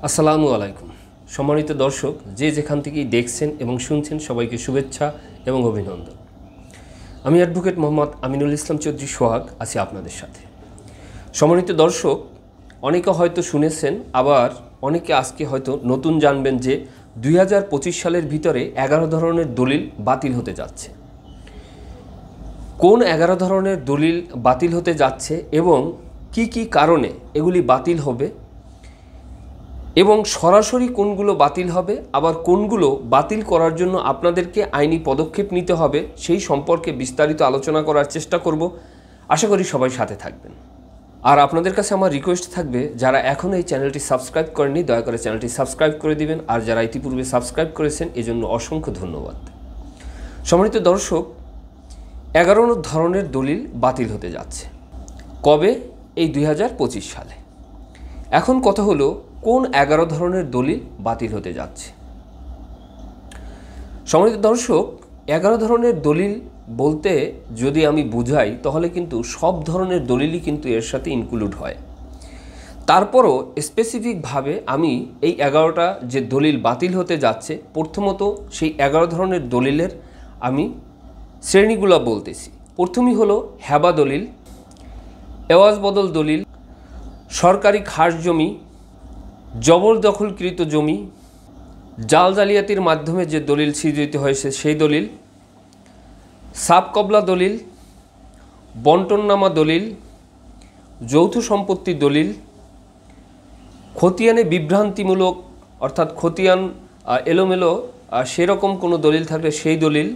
আসসালামু আলাইকুম সম্মানিত দর্শক, যে যেখান থেকেই দেখছেন এবং শুনছেন সবাইকে শুভেচ্ছা এবং অভিনন্দন। আমি অ্যাডভোকেট মোহাম্মদ আমিনুল ইসলাম চৌধুরী সোহাগ আছি আপনাদের সাথে। সম্মানিত দর্শক, অনেকে হয়তো শুনেছেন, আবার অনেকে আজকে হয়তো নতুন জানবেন যে 2025 সালের ভিতরে 11 ধরনের দলিল বাতিল হতে যাচ্ছে। কোন 11 ধরনের দলিল বাতিল হতে যাচ্ছে এবং কি কি কারণে এগুলি বাতিল হবে এবং সরাসরি কোনগুলো বাতিল হবে, আবার কোনগুলো বাতিল করার জন্য আপনাদেরকে আইনি পদক্ষেপ নিতে হবে, সেই সম্পর্কে বিস্তারিত আলোচনা করার চেষ্টা করব। আশা করি সবাই সাথে থাকবেন। আর আপনাদের কাছে আমার রিকোয়েস্ট থাকবে, যারা এখনও এই চ্যানেলটি সাবস্ক্রাইব করেননি দয়া করে চ্যানেলটি সাবস্ক্রাইব করে দিবেন, আর যারা ইতিপূর্বে সাবস্ক্রাইব করেছেন এজন্য অসংখ্য ধন্যবাদ। সম্মানিত দর্শক, 11 ধরনের দলিল বাতিল হতে যাচ্ছে। কবে? এই 2025 সালে। এখন কথা হলো, কোন 11 ধরনের দলিল বাতিল হতে যাচ্ছে। সম্মানিত দর্শক, 11 ধরনের দলিল বলতে যদি আমি বুঝাই, তাহলে কিন্তু সব ধরনের দলিলই কিন্তু এর সাথে ইনক্লুড হয়। তারপরও স্পেসিফিকভাবে আমি এই 11টা যে দলিল বাতিল হতে যাচ্ছে, প্রথমত সেই 11 ধরনের দলিলের আমি শ্রেণীগুলো বলতেছি। প্রথমেই হলো হেবা দলিল, এওয়াজ বদল দলিল, সরকারি খাস জমি, জবরদখলকৃত জমি, জাল জালিয়াতির মাধ্যমে যে দলিল সৃজিত হয়েছে সেই দলিল, সাবকবলা দলিল, বন্টননামা দলিল, যৌথ সম্পত্তি দলিল, খতিয়ানে বিভ্রান্তিমূলক অর্থাৎ খতিয়ান এলোমেলো সেরকম কোনো দলিল থাকলে সেই দলিল,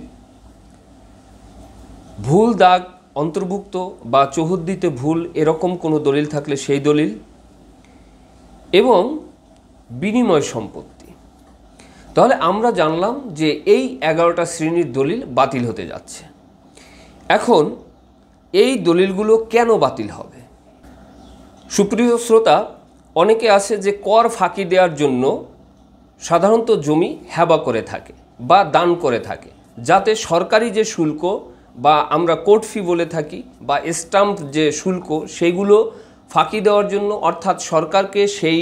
ভুল দাগ অন্তর্ভুক্ত বা চৌহদ্দিতে ভুল এরকম কোনো দলিল থাকলে সেই দলিল, এবং বিনিময় সম্পত্তি। তাহলে আমরা জানলাম যে এই 11টা শ্রেণীর দলিল বাতিল হতে যাচ্ছে। এখন এই দলিলগুলো কেন বাতিল হবে? সুপ্রিয় শ্রোতা, অনেকে আছে যে কর ফাঁকি দেওয়ার জন্য সাধারণত জমি হেবা করে থাকে বা দান করে থাকে, যাতে সরকারি যে শুল্ক বা আমরা কোর্ট ফি বলে থাকি বা স্ট্যাম্প যে শুল্ক, সেইগুলো ফাঁকি দেওয়ার জন্য, অর্থাৎ সরকারকে সেই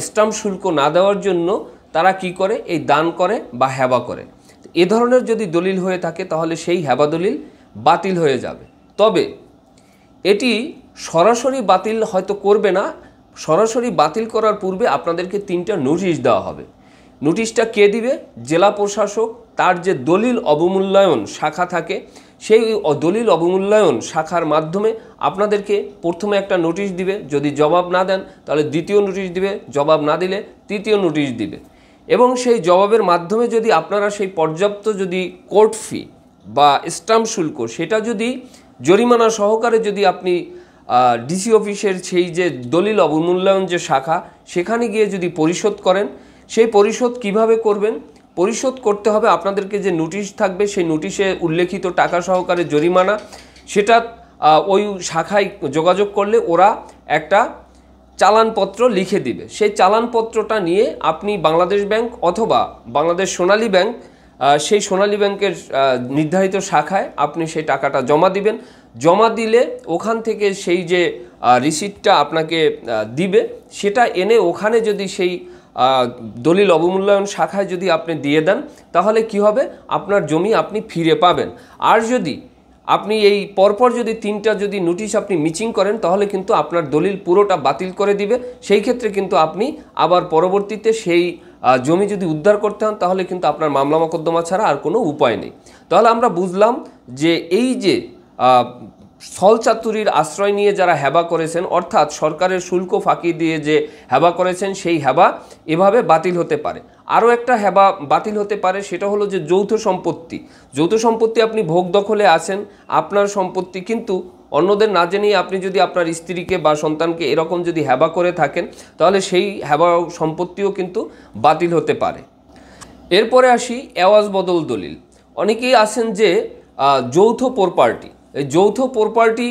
স্ট্যাম্প শুল্ক না দেওয়ার জন্য তারা কি করে? এই দান করে বা হেবা করে। এ ধরনের যদি দলিল হয়ে থাকে তাহলে সেই হেবা দলিল বাতিল হয়ে যাবে। তবে এটি সরাসরি বাতিল হয়তো করবে না। সরাসরি বাতিল করার পূর্বে আপনাদেরকে 3টা নোটিশ দেওয়া হবে। নোটিশটা কে দিবে? জেলা প্রশাসক। তার যে দলিল অবমূল্যায়ন শাখা থাকে, সেই দলিল অবমূল্যায়ন শাখার মাধ্যমে আপনাদেরকে প্রথমে একটা নোটিশ দিবে। যদি জবাব না দেন তাহলে দ্বিতীয় নোটিশ দিবে, জবাব না দিলে তৃতীয় নোটিশ দিবে। এবং সেই জবাবের মাধ্যমে যদি আপনারা সেই পর্যাপ্ত যদি কোর্ট ফি বা স্ট্যাম্প শুল্ক, সেটা যদি জরিমানা সহকারে যদি আপনি ডিসি অফিসের সেই যে দলিল অবমূল্যায়ন যে শাখা, সেখানে গিয়ে যদি পরিশোধ করেন, সেই পরিশোধ কিভাবে করবেন? পরিশোধ করতে হবে আপনাদেরকে যে নোটিশ থাকবে, সেই নোটিশে উল্লেখিত টাকা সহকারে জরিমানা, সেটা ওই শাখায় যোগাযোগ করলে ওরা একটা চালানপত্র লিখে দিবে। সেই চালানপত্রটা নিয়ে আপনি বাংলাদেশ ব্যাংক অথবা বাংলাদেশ সোনালী ব্যাংক, সেই সোনালী ব্যাংকের নির্ধারিত শাখায় আপনি সেই টাকাটা জমা দিবেন। জমা দিলে ওখান থেকে সেই যে রিসিপ্টটা আপনাকে দিবে, সেটা এনে ওখানে যদি সেই দলিল অবমূল্যায়ন শাখায় যদি আপনি দিয়ে দেন, তাহলে কি হবে? আপনার জমি আপনি ফিরে পাবেন। আর যদি আপনি এই পরপর যদি 3টা যদি নোটিশ আপনি মিচিং করেন, তাহলে কিন্তু আপনার দলিল পুরোটা বাতিল করে দিবে। সেই ক্ষেত্রে কিন্তু আপনি আবার পরবর্তীতে সেই জমি যদি উদ্ধার করতে হন, তাহলে কিন্তু আপনার মামলা মোকদ্দমা ছাড়া আর কোনো উপায় নেই। তাহলে আমরা বুঝলাম যে এই যে ছলচাতুরির আশ্রয় নিয়ে যারা হেবা করেছেন, অর্থাৎ সরকারের শুল্ক ফাঁকি দিয়ে যে হেবা করেছেন, সেই হেবা এভাবে বাতিল হতে পারে। আরও একটা হেবা বাতিল হতে পারে, সেটা হলো যে যৌথ সম্পত্তি। যৌথ সম্পত্তি আপনি ভোগ দখলে আছেন, আপনার সম্পত্তি, কিন্তু অন্যদের না জেনেই আপনি যদি আপনার স্ত্রীকে বা সন্তানকে এরকম যদি হেবা করে থাকেন, তাহলে সেই হেবা সম্পত্তিও কিন্তু বাতিল হতে পারে। এরপরে আসি এওয়াজ বদল দলিল। অনেকেই আছেন যে যৌথ প্রপার্টি, এই যৌথ প্রপার্টি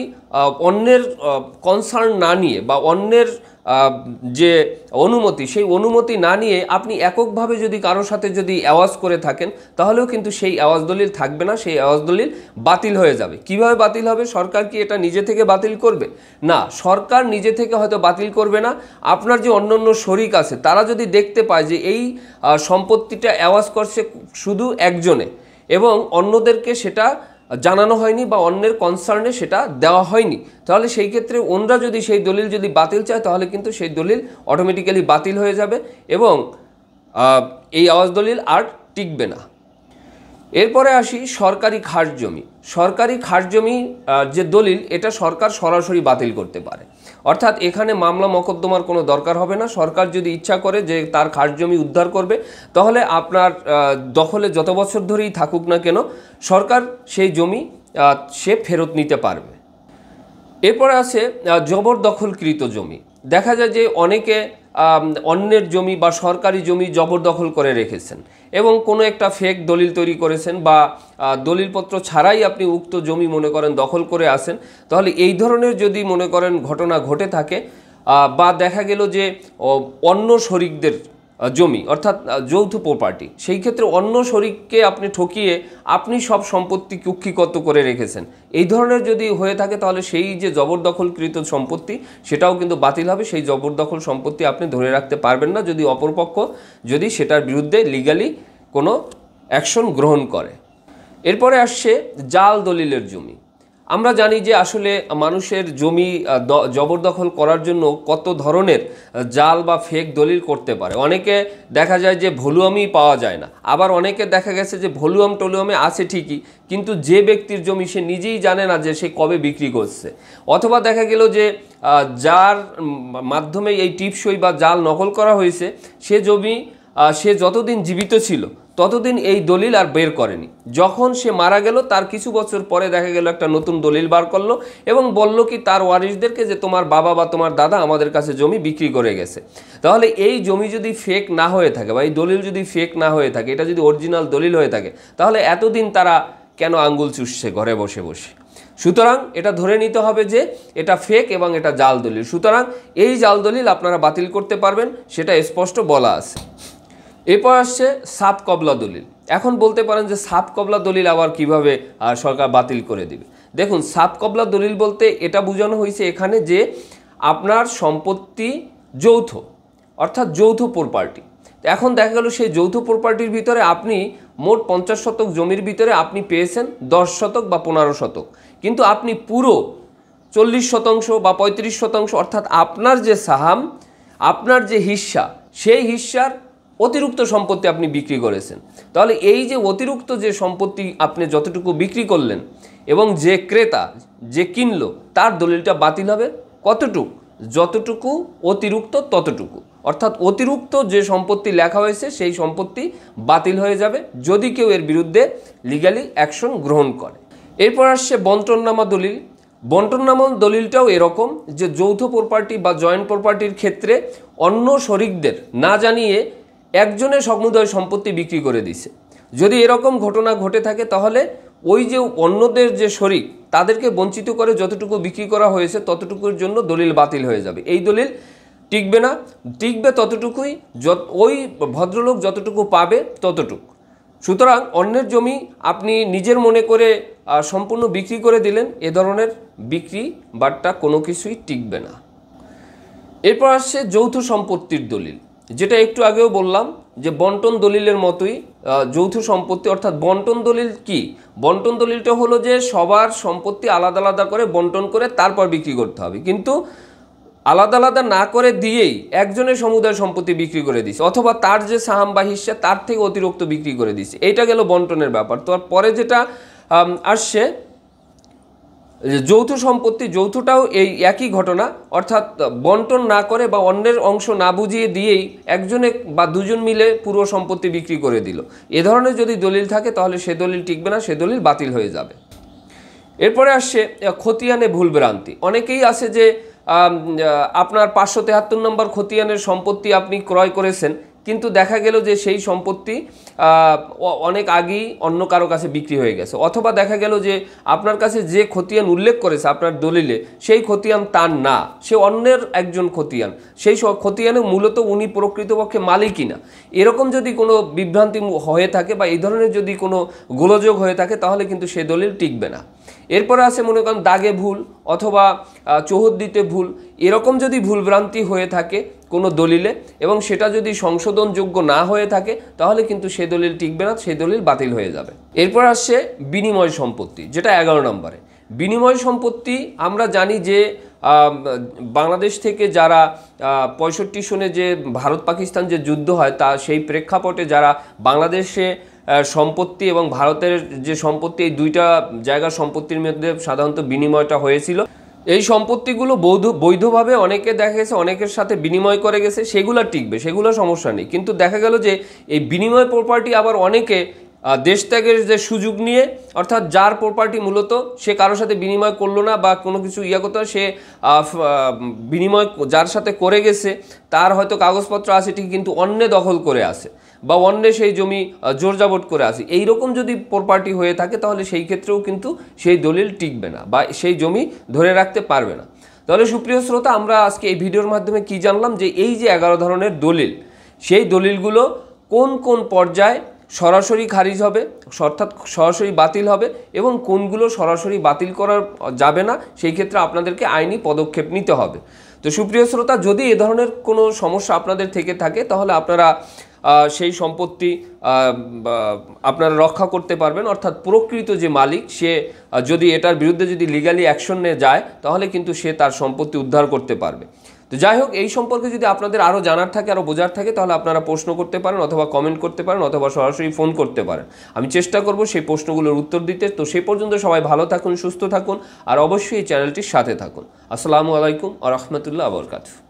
অন্যের কনসার্ন না নিয়ে বা অন্যের যে অনুমতি, সেই অনুমতি না নিয়ে আপনি এককভাবে যদি কারোর সাথে যদি আওয়াজ করে থাকেন, তাহলেও কিন্তু সেই আওয়াজ দলিল থাকবে না, সেই আওয়াজ দলিল বাতিল হয়ে যাবে। কিভাবে বাতিল হবে? সরকার কি এটা নিজে থেকে বাতিল করবে? না, সরকার নিজে থেকে হয়তো বাতিল করবে না। আপনার যে অন্যান্য শরিক আছে তারা যদি দেখতে পায় যে এই সম্পত্তিটা আওয়াজ করছে শুধু একজনে এবং অন্যদেরকে সেটা জানানো হয়নি বা অন্যের কনসার্নে সেটা দেওয়া হয়নি, তাহলে সেই ক্ষেত্রে ওনরা যদি সেই দলিল যদি বাতিল চায়, তাহলে কিন্তু সেই দলিল অটোমেটিক্যালি বাতিল হয়ে যাবে এবং এই আওয়াজ দলিল আর টিকবে না। এরপরে আসি সরকারি খাস জমি। সরকারি খাস জমি যে দলিল, এটা সরকার সরাসরি বাতিল করতে পারে, অর্থাৎ এখানে মামলা মকদ্দমার কোনো দরকার হবে না। সরকার যদি ইচ্ছা করে যে তার খাস জমি উদ্ধার করবে, তাহলে আপনার দখলে যত বছর ধরেই থাকুক না কেন, সরকার সেই জমি সে ফেরত নিতে পারবে। এরপরে আছে জবরদখলকৃত জমি। দেখা যায় যে অনেকে অন্যের জমি বা সরকারি জমি জবরদখল করে রেখেছেন এবং কোনো একটা ফেক দলিল তৈরি করেছেন বা দলিলপত্র ছাড়াই আপনি উক্ত জমি মনে করেন দখল করে আসেন, তাহলে এই ধরনের যদি মনে করেন ঘটনা ঘটে থাকে বা দেখা গেল যে অন্য শরিকদের জমি অর্থাৎ যৌথ প্রপার্টি, সেই ক্ষেত্রে অন্য শরিককে আপনি ঠকিয়ে আপনি সব সম্পত্তি কুক্ষিগত করে রেখেছেন, এই ধরনের যদি হয়ে থাকে, তাহলে সেই যে জবরদখলকৃত সম্পত্তি সেটাও কিন্তু বাতিল হবে। সেই জবরদখল সম্পত্তি আপনি ধরে রাখতে পারবেন না যদি অপরপক্ষ যদি সেটার বিরুদ্ধে লিগালি কোনো অ্যাকশন গ্রহণ করে। এরপরে আসছে জাল দলিলের জমি। আমরা জানি যে আসলে মানুষের জমি জবরদখল করার জন্য কত ধরনের জাল বা ফেক দলিল করতে পারে। অনেকে দেখা যায় যে ভলুয়ামই পাওয়া যায় না, আবার অনেকে দেখা গেছে যে ভলুয়াম টলুয়ামে আছে ঠিকই, কিন্তু যে ব্যক্তির জমি সে নিজেই জানে না যে সে কবে বিক্রি করছে। অথবা দেখা গেল যে যার মাধ্যমে এই টিপসই বা জাল নকল করা হয়েছে, সে জমি সে যতদিন জীবিত ছিল ততদিন এই দলিল আর বের করেনি। যখন সে মারা গেল তার কিছু বছর পরে দেখা গেল একটা নতুন দলিল বার করলো এবং বলল কি তার ওয়ারিশদেরকে যে তোমার বাবা বা তোমার দাদা আমাদের কাছে জমি বিক্রি করে গেছে। তাহলে এই জমি যদি ফেক না হয়ে থাকে বা এই দলিল যদি ফেক না হয়ে থাকে, এটা যদি অরিজিনাল দলিল হয়ে থাকে, তাহলে এতদিন তারা কেন আঙ্গুল চুষছে ঘরে বসে বসে? সুতরাং এটা ধরে নিতে হবে যে এটা ফেক এবং এটা জাল দলিল। সুতরাং এই জাল দলিল আপনারা বাতিল করতে পারবেন, সেটা স্পষ্ট বলা আছে। এরপর আসছে সাত কবলা দলিল। এখন বলতে পারেন যে সাত কবলা দলিল আবার কিভাবে সরকার বাতিল করে দিবে? দেখুন, সাত কবলা দলিল বলতে এটা বোঝানো হয়েছে এখানে যে আপনার সম্পত্তি যৌথ, অর্থাৎ যৌথ প্রপার্টি। এখন দেখা গেল সেই যৌথ প্রপার্টির ভিতরে আপনি মোট 50 শতক জমির ভিতরে আপনি পেয়েছেন 10 শতক বা 15 শতক, কিন্তু আপনি পুরো 40 শতাংশ বা 35 শতাংশ অর্থাৎ আপনার যে সাহাম, আপনার যে হিস্সা, সেই হিস্সার অতিরিক্ত সম্পত্তি আপনি বিক্রি করেছেন। তাহলে এই যে অতিরিক্ত যে সম্পত্তি আপনি যতটুকু বিক্রি করলেন এবং যে ক্রেতা যে কিনলো তার দলিলটা বাতিল হবে কতটুকু? যতটুকু অতিরিক্ত ততটুকু, অর্থাৎ অতিরিক্ত যে সম্পত্তি লেখা হয়েছে সেই সম্পত্তি বাতিল হয়ে যাবে যদি কেউ এর বিরুদ্ধে লিগ্যালি অ্যাকশন গ্রহণ করে। এরপর আসছে বন্টননামা দলিল। বন্টননামা দলিলটাও এরকম যে যৌথ প্রপার্টি বা জয়েন্ট প্রপার্টির ক্ষেত্রে অন্য শরিকদের না জানিয়ে একজনের সমুদয় সম্পত্তি বিক্রি করে দিছে। যদি এরকম ঘটনা ঘটে থাকে, তাহলে ওই যে অন্যদের যে শরিক তাদেরকে বঞ্চিত করে যতটুকু বিক্রি করা হয়েছে ততটুকুর জন্য দলিল বাতিল হয়ে যাবে। এই দলিল টিকবে না, টিকবে ততটুকুই ওই ভদ্রলোক যতটুকু পাবে ততটুকু। সুতরাং অন্যের জমি আপনি নিজের মনে করে সম্পূর্ণ বিক্রি করে দিলেন, এ ধরনের বিক্রি বাট্টা কোনো কিছুই টিকবে না। এরপর আসছে যৌথ সম্পত্তির দলিল, যেটা একটু আগেও বললাম যে বন্টন দলিলের মতোই যৌথ সম্পত্তি। অর্থাৎ বন্টন দলিল কি? বন্টন দলিলটা হলো যে সবার সম্পত্তি আলাদা আলাদা করে বন্টন করে তারপর বিক্রি করতে হবে, কিন্তু আলাদা আলাদা না করে দিয়েই একজনের সমুদায় সম্পত্তি বিক্রি করে দিছে, অথবা তার যে সাহাম বা হিস্সা তার থেকে অতিরিক্ত বিক্রি করে দিছে। এইটা গেল বন্টনের ব্যাপার। তো পরে যেটা আসছে যৌথ সম্পত্তি, যৌথটাও এই একই ঘটনা, অর্থাৎ বন্টন না করে বা অন্যের অংশ না বুঝিয়ে দিয়েই একজনে বা দুজন মিলে পুরো সম্পত্তি বিক্রি করে দিল। এ ধরনের যদি দলিল থাকে তাহলে সে দলিল টিকবে না, সে দলিল বাতিল হয়ে যাবে। এরপরে আসছে খতিয়ানে ভুলভ্রান্তি। অনেকেই আছে যে আপনার 573 নম্বর খতিয়ানের সম্পত্তি আপনি ক্রয় করেছেন, কিন্তু দেখা গেল যে সেই সম্পত্তি অনেক আগেই অন্য কারো কাছে বিক্রি হয়ে গেছে, অথবা দেখা গেল যে আপনার কাছে যে খতিয়ান উল্লেখ করেছে আপনার দলিলে সেই খতিয়ান তার না, সে অন্যের একজন খতিয়ান, সেই খতিয়ানে মূলত উনি প্রকৃতপক্ষে মালিকই না। এরকম যদি কোনো বিভ্রান্তি হয়ে থাকে বা এই ধরনের যদি কোনো গোলযোগ হয়ে থাকে তাহলে কিন্তু সে দলিল টিকবে না। এরপরে আছে মনে করেন দাগে ভুল অথবা চৌহদ্দিতে ভুল, এরকম যদি ভুলভ্রান্তি হয়ে থাকে কোনো দলিলে এবং সেটা যদি সংশোধনযোগ্য না হয়ে থাকে তাহলে কিন্তু সে দলিল টিকবে না, সেই দলিল বাতিল হয়ে যাবে। এরপর আসছে বিনিময় সম্পত্তি, যেটা 11 নম্বরে। বিনিময় সম্পত্তি আমরা জানি যে বাংলাদেশ থেকে যারা 65 সনে যে ভারত পাকিস্তান যে যুদ্ধ হয় তা সেই প্রেক্ষাপটে যারা বাংলাদেশে সম্পত্তি এবং ভারতের যে সম্পত্তি, এই দুইটা জায়গার সম্পত্তির মধ্যে সাধারণত বিনিময়টা হয়েছিল। এই সম্পত্তিগুলো বৈধভাবে অনেকে দেখা গেছে অনেকের সাথে বিনিময় করে গেছে, সেগুলো টিকবে, সেগুলো সমস্যা নেই। কিন্তু দেখা গেল যে এই বিনিময় প্রপার্টি আবার অনেকে দেশ ত্যাগের যে সুযোগ নিয়ে, অর্থাৎ যার প্রপার্টি মূলত সে কারোর সাথে বিনিময় করলো না বা কোনো কিছু করতে, সে বিনিময় যার সাথে করে গেছে তার হয়তো কাগজপত্র আছে ঠিক, কিন্তু অন্যে দখল করে আছে বা অন্যে সেই জমি জোরজাবট করে আছে, এইরকম যদি প্রপার্টি হয়ে থাকে তাহলে সেই ক্ষেত্রেও কিন্তু সেই দলিল টিকবে না বা সেই জমি ধরে রাখতে পারবে না। তাহলে সুপ্রিয় শ্রোতা, আমরা আজকে এই ভিডিওর মাধ্যমে কি জানলাম যে এই যে 11 ধরনের দলিল, সেই দলিলগুলো কোন কোন পর্যায়ে সরাসরি খারিজ হবে অর্থাৎ সরাসরি বাতিল হবে এবং কোনগুলো সরাসরি বাতিল করা যাবে না, সেই ক্ষেত্রে আপনাদেরকে আইনি পদক্ষেপ নিতে হবে। তো সুপ্রিয় শ্রোতা, যদি এ ধরনের কোনো সমস্যা আপনাদের থেকে থাকে তাহলে আপনারা সেই সম্পত্তি আপনারা রক্ষা করতে পারবেন, অর্থাৎ প্রকৃত যে মালিক সে যদি এটার বিরুদ্ধে যদি লিগালি অ্যাকশন নিয়ে যায় তাহলে কিন্তু সে তার সম্পত্তি উদ্ধার করতে পারবে। তো যাই হোক, এই সম্পর্কে যদি আপনাদের আরও জানার থাকে, আরও বোঝার থাকে, তাহলে আপনারা প্রশ্ন করতে পারেন অথবা কমেন্ট করতে পারেন অথবা সরাসরি ফোন করতে পারেন। আমি চেষ্টা করব সেই প্রশ্নগুলোর উত্তর দিতে। তো সেই পর্যন্ত সবাই ভালো থাকুন, সুস্থ থাকুন আর অবশ্যই এই চ্যানেলটির সাথে থাকুন। আসসালামু আলাইকুম ওয়া রাহমাতুল্লাহি ওয়া বারাকাতুহু।